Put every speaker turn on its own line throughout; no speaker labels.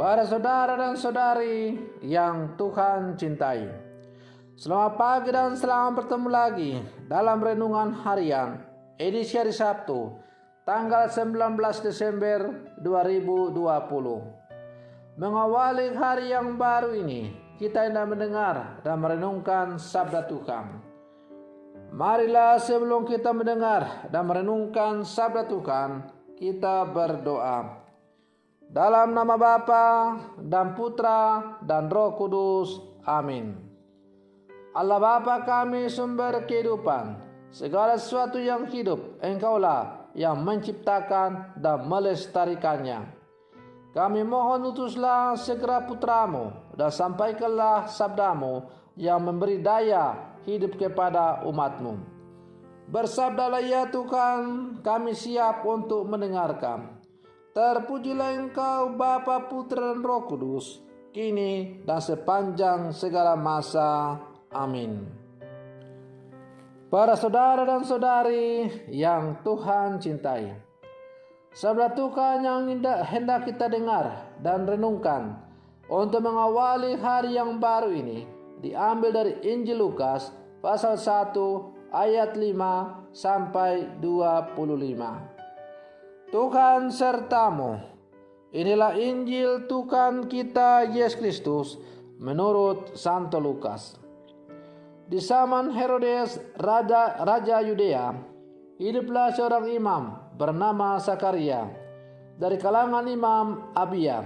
Para saudara dan saudari yang Tuhan cintai, selamat pagi dan selamat bertemu lagi dalam renungan harian edisi hari Sabtu, tanggal 19 Desember 2020. Mengawali hari yang baru ini, kita hendak mendengar dan merenungkan sabda Tuhan. Marilah sebelum kita mendengar dan merenungkan sabda Tuhan, kita berdoa. Dalam nama Bapa dan Putra dan Roh Kudus. Amin. Allah Bapa kami sumber kehidupan, segala sesuatu yang hidup Engkaulah yang menciptakan dan melestarikannya. Kami mohon utuslah segera putramu dan sampaikanlah sabdamu yang memberi daya hidup kepada umatmu. Bersabdalah ya Tuhan, kami siap untuk mendengarkan. Terpujilah Engkau Bapa, Putra dan Roh Kudus, kini dan sepanjang segala masa. Amin. Para saudara dan saudari yang Tuhan cintai, sabda Tuhan yang hendak kita dengar dan renungkan untuk mengawali hari yang baru ini diambil dari Injil Lukas pasal 1 ayat 5 sampai 25. Tuhan sertamu. Inilah Injil Tuhan kita Yesus Kristus menurut Santo Lukas. Di zaman Herodes Raja Yudea, hiduplah seorang imam bernama Zakaria dari kalangan imam Abia.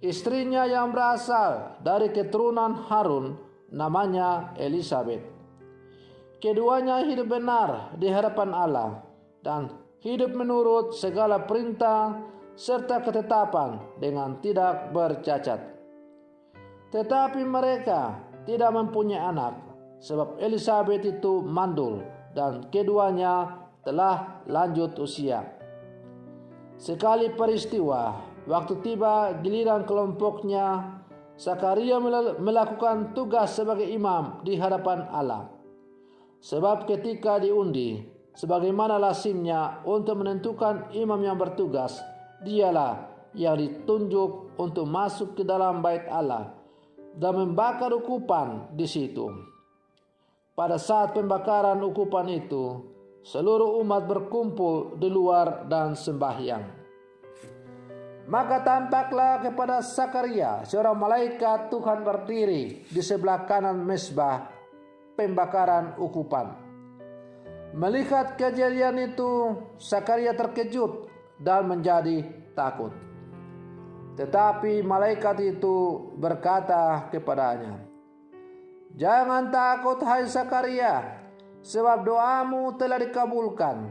Istrinya yang berasal dari keturunan Harun namanya Elisabet. Keduanya hidup benar di hadapan Allah dan hidup menurut segala perintah serta ketetapan dengan tidak bercacat. Tetapi mereka tidak mempunyai anak, sebab Elisabet itu mandul dan keduanya telah lanjut usia. Sekali peristiwa, waktu tiba giliran kelompoknya, Zakaria melakukan tugas sebagai imam di hadapan Allah. Sebab ketika diundi, sebagaimana lazimnya untuk menentukan imam yang bertugas, dialah yang ditunjuk untuk masuk ke dalam bait Allah dan membakar ukupan di situ. Pada saat pembakaran ukupan itu, seluruh umat berkumpul di luar dan sembahyang. Maka tampaklah kepada Zakaria seorang malaikat Tuhan berdiri di sebelah kanan mezbah pembakaran ukupan. Melihat kejadian itu, Zakaria terkejut dan menjadi takut. Tetapi malaikat itu berkata kepadanya, "Jangan takut hai Zakaria, sebab doamu telah dikabulkan.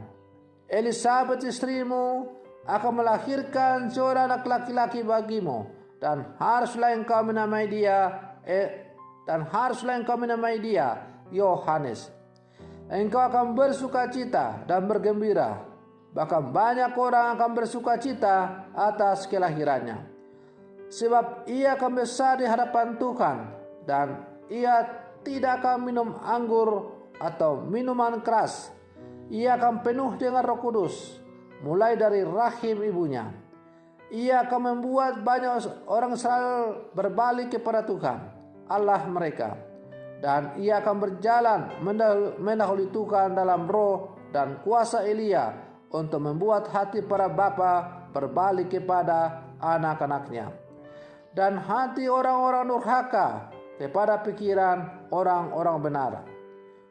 Elisabet istrimu akan melahirkan seorang anak laki-laki bagimu, dan haruslah engkau menamai dia Yohanes. Engkau akan bersukacita dan bergembira, bahkan banyak orang akan bersukacita atas kelahirannya. Sebab ia akan besar di hadapan Tuhan, dan ia tidak akan minum anggur atau minuman keras. Ia akan penuh dengan Roh Kudus, mulai dari rahim ibunya. Ia akan membuat banyak orang Israel berbalik kepada Tuhan, Allah mereka. Dan ia akan berjalan mendahului Tuhan dalam roh dan kuasa Elia untuk membuat hati para bapa berbalik kepada anak-anaknya, dan hati orang-orang durhaka kepada pikiran orang-orang benar.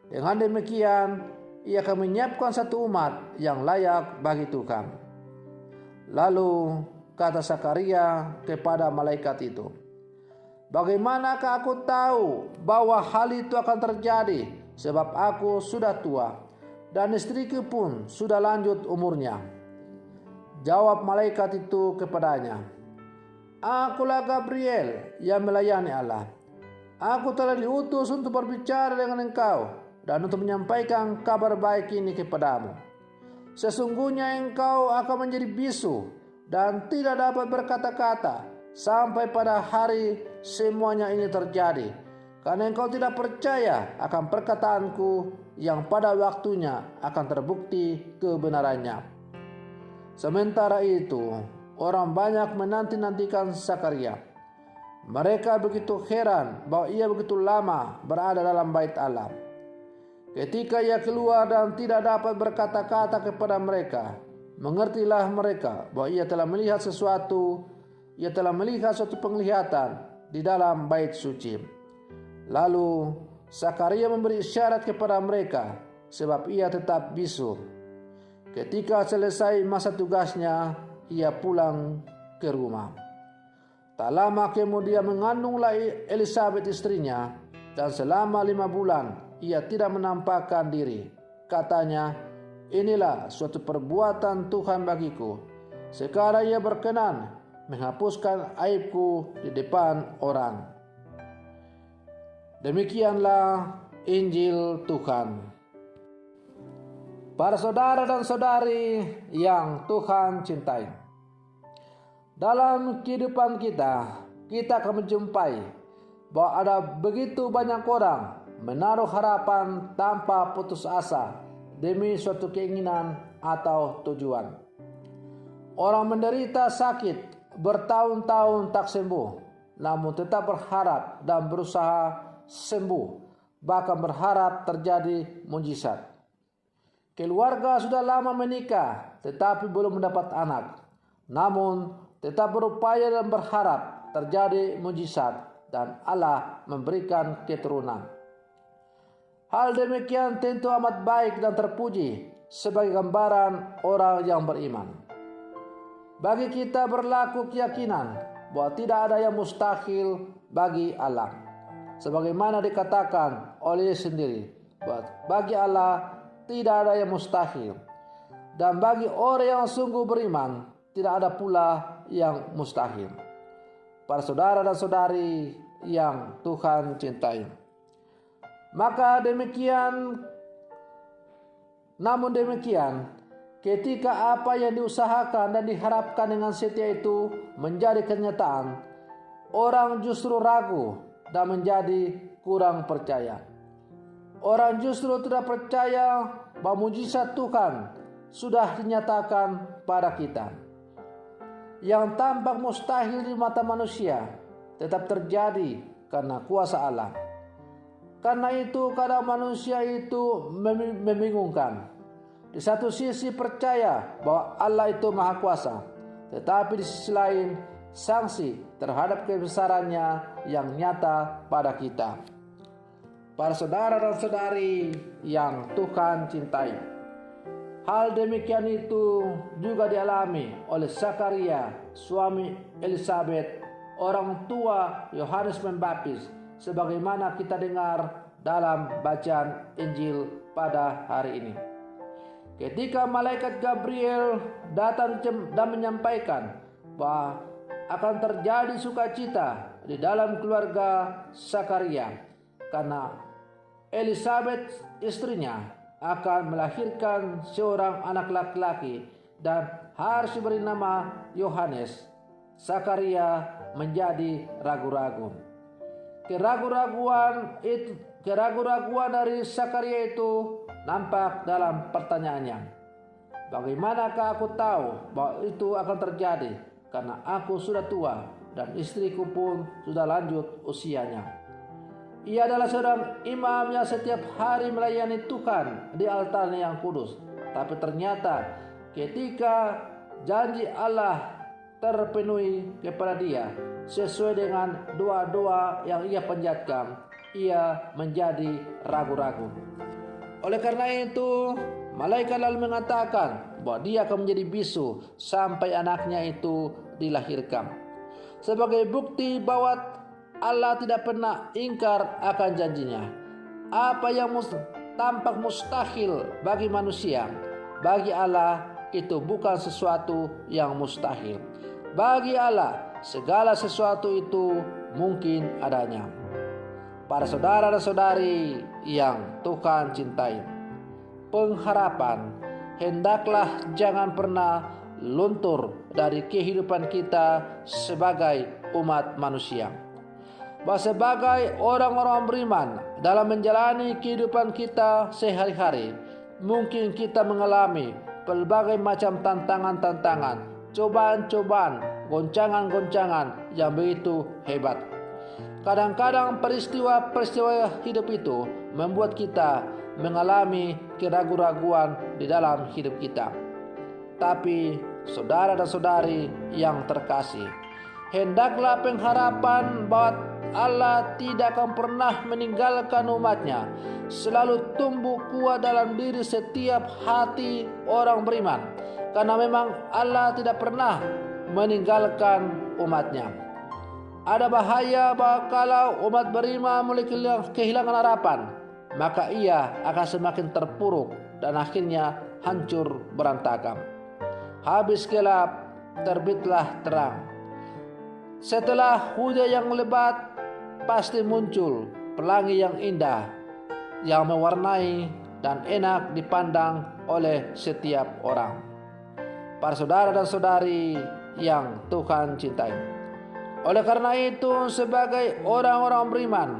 Dengan demikian, ia akan menyiapkan satu umat yang layak bagi Tuhan." Lalu kata Zakaria kepada malaikat itu, "Bagaimanakah aku tahu bahwa hal itu akan terjadi, sebab aku sudah tua dan istriku pun sudah lanjut umurnya?" Jawab malaikat itu kepadanya, "Akulah Gabriel yang melayani Allah. Aku telah diutus untuk berbicara dengan engkau dan untuk menyampaikan kabar baik ini kepadamu. Sesungguhnya engkau akan menjadi bisu dan tidak dapat berkata-kata sampai pada hari semuanya ini terjadi, karena engkau tidak percaya akan perkataanku yang pada waktunya akan terbukti kebenarannya." Sementara itu, orang banyak menanti-nantikan Zakaria. Mereka begitu heran bahwa ia begitu lama berada dalam bait Allah. Ketika ia keluar dan tidak dapat berkata-kata kepada mereka, mengertilah mereka bahwa ia telah melihat suatu penglihatan di dalam bait suci. Lalu Zakaria memberi isyarat kepada mereka sebab ia tetap bisu. Ketika selesai masa tugasnya, ia pulang ke rumah. Tak lama kemudian mengandunglah Elisabet istrinya, dan selama 5 bulan ia tidak menampakkan diri. Katanya, inilah suatu perbuatan Tuhan bagiku. Sekarang ia berkenan menghapuskan aibku di depan orang. Demikianlah Injil Tuhan. Para saudara dan saudari yang Tuhan cintai, dalam kehidupan kita akan menjumpai bahwa ada begitu banyak orang menaruh harapan tanpa putus asa demi suatu keinginan atau tujuan. Orang menderita sakit bertahun-tahun tak sembuh, namun tetap berharap dan berusaha sembuh, bahkan berharap terjadi mujizat. Keluarga sudah lama menikah tetapi belum mendapat anak, namun tetap berupaya dan berharap terjadi mujizat dan Allah memberikan keturunan. Hal demikian tentu amat baik dan terpuji sebagai gambaran orang yang beriman. Bagi kita berlaku keyakinan bahwa tidak ada yang mustahil bagi Allah. Sebagaimana dikatakan oleh sendiri, bahwa bagi Allah tidak ada yang mustahil. Dan bagi orang yang sungguh beriman, tidak ada pula yang mustahil. Para saudara dan saudari yang Tuhan cintai, namun demikian, ketika apa yang diusahakan dan diharapkan dengan setia itu menjadi kenyataan, orang justru ragu dan menjadi kurang percaya. Orang justru tidak percaya bahwa mujizat Tuhan sudah dinyatakan pada kita. Yang tampak mustahil di mata manusia tetap terjadi karena kuasa Allah. Karena itu kadang manusia itu membingungkan. Di satu sisi percaya bahwa Allah itu maha kuasa, tetapi di sisi lain sanksi terhadap kebesarannya yang nyata pada kita. Para saudara dan saudari yang Tuhan cintai, hal demikian itu juga dialami oleh Zakaria, suami Elisabet, orang tua Yohanes Pembaptis, sebagaimana kita dengar dalam bacaan Injil pada hari ini. Ketika malaikat Gabriel datang dan menyampaikan bahwa akan terjadi sukacita di dalam keluarga Zakaria karena Elisabet istrinya akan melahirkan seorang anak laki-laki dan harus diberi nama Yohanes, Zakaria menjadi ragu-ragu. Keraguan dari Zakaria itu nampak dalam pertanyaannya. Bagaimanakah aku tahu bahwa itu akan terjadi? Karena aku sudah tua dan istriku pun sudah lanjut usianya. Ia adalah seorang imam yang setiap hari melayani Tuhan di altarnya yang kudus. Tapi ternyata ketika janji Allah terpenuhi kepada dia sesuai dengan doa-doa yang ia panjatkan, ia menjadi ragu-ragu. Oleh karena itu, malaikat lalu mengatakan bahwa dia akan menjadi bisu sampai anaknya itu dilahirkan. Sebagai bukti bahwa Allah tidak pernah ingkar akan janjinya. Apa yang tampak mustahil bagi manusia, bagi Allah itu bukan sesuatu yang mustahil. Bagi Allah segala sesuatu itu mungkin adanya. Para saudara dan saudari yang Tuhan cintai, pengharapan hendaklah jangan pernah luntur dari kehidupan kita sebagai umat manusia. Bahwa sebagai orang-orang beriman dalam menjalani kehidupan kita sehari-hari, mungkin kita mengalami berbagai macam tantangan-tantangan, cobaan-cobaan, goncangan-goncangan yang begitu hebat. Kadang-kadang peristiwa-peristiwa hidup itu membuat kita mengalami keraguan-raguan di dalam hidup kita. Tapi saudara dan saudari yang terkasih, hendaklah pengharapan bahwa Allah tidak akan pernah meninggalkan umatnya selalu tumbuh kuat dalam diri setiap hati orang beriman, karena memang Allah tidak pernah meninggalkan umatnya. Ada bahaya bahwa kalau umat beriman mulai kehilangan harapan, maka ia akan semakin terpuruk dan akhirnya hancur berantakan. Habis gelap, terbitlah terang. Setelah hujan yang lebat, pasti muncul pelangi yang indah, yang mewarnai dan enak dipandang oleh setiap orang. Para saudara dan saudari yang Tuhan cintai, oleh karena itu, sebagai orang-orang beriman,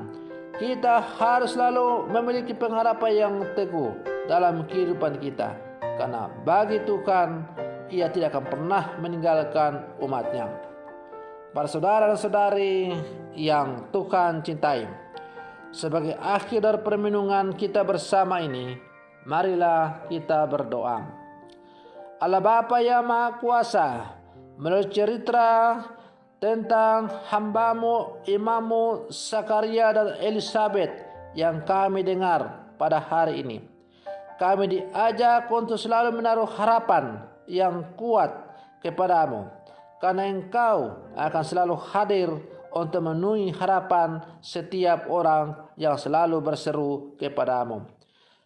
kita harus selalu memiliki pengharapan yang teguh dalam kehidupan kita, karena bagi Tuhan, Ia tidak akan pernah meninggalkan umatnya. Para saudara dan saudari yang Tuhan cintai, sebagai akhir dari permenungan kita bersama ini, marilah kita berdoa. Allah Bapa yang Maha Kuasa, melalui cerita tentang hamba-Mu, imam-Mu Zakaria dan Elisabet yang kami dengar pada hari ini, kami diajak untuk selalu menaruh harapan yang kuat kepada-Mu, karena Engkau akan selalu hadir untuk memenuhi harapan setiap orang yang selalu berseru kepada-Mu.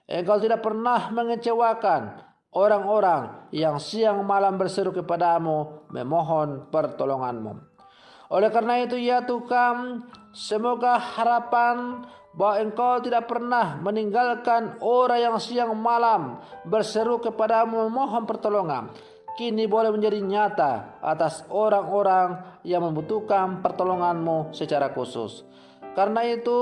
Engkau tidak pernah mengecewakan orang-orang yang siang malam berseru kepada-Mu memohon pertolongan-Mu. Oleh karena itu ya Tuhan, semoga harapan bahwa Engkau tidak pernah meninggalkan orang yang siang malam berseru kepada-Mu memohon pertolongan, kini boleh menjadi nyata atas orang-orang yang membutuhkan pertolongan-Mu secara khusus. Karena itu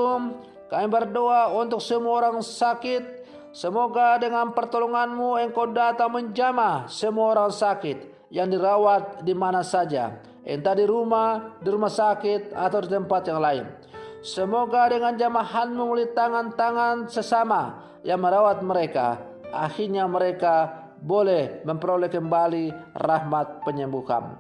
kami berdoa untuk semua orang sakit. Semoga dengan pertolongan-Mu Engkau datang menjamah semua orang sakit yang dirawat di mana saja, entah di rumah sakit atau di tempat yang lain. Semoga dengan jamahan-Mu melalui tangan-tangan sesama yang merawat mereka, akhirnya mereka boleh memperoleh kembali rahmat penyembuhan.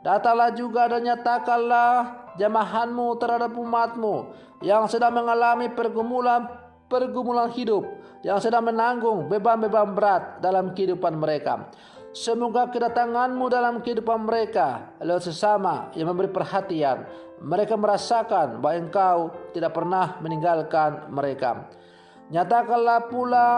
Datanglah juga dan nyatakanlah jamahan-Mu terhadap umat-Mu yang sedang mengalami pergumulan hidup, yang sedang menanggung beban-beban berat dalam kehidupan mereka. Semoga kedatangan-Mu dalam kehidupan mereka lewat sesama yang memberi perhatian, mereka merasakan bahwa Engkau tidak pernah meninggalkan mereka. Nyatakanlah pula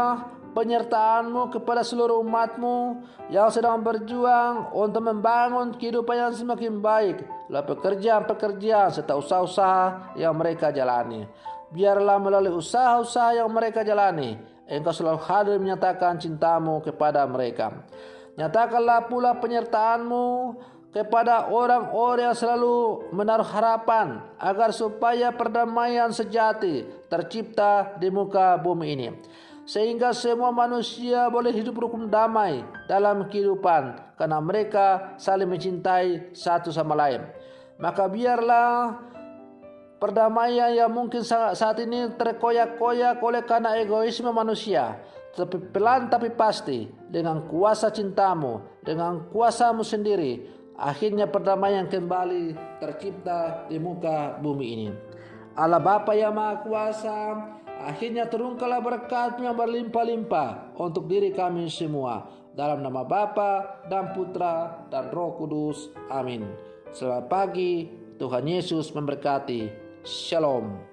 penyertaan-Mu kepada seluruh umat-Mu yang sedang berjuang untuk membangun kehidupan yang semakin baik lewat pekerjaan-pekerjaan serta usaha-usaha yang mereka jalani. Biarlah melalui usaha-usaha yang mereka jalani, Engkau selalu hadir menyatakan cinta-Mu kepada mereka. Nyatakanlah pula penyertaan-Mu kepada orang-orang yang selalu menaruh harapan agar supaya perdamaian sejati tercipta di muka bumi ini, sehingga semua manusia boleh hidup rukun damai dalam kehidupan karena mereka saling mencintai satu sama lain. Maka biarlah perdamaian yang mungkin saat ini terkoyak-koyak oleh karena egoisme manusia, tapi pelan tapi pasti dengan kuasa cinta-Mu, dengan kuasa-Mu sendiri, akhirnya perdamaian kembali tercipta di muka bumi ini. Allah Bapa yang Maha Kuasa, akhirnya turunkanlah berkat-Mu yang berlimpah-limpah untuk diri kami semua. Dalam nama Bapa dan Putra dan Roh Kudus. Amin. Selamat pagi, Tuhan Yesus memberkati. Shalom.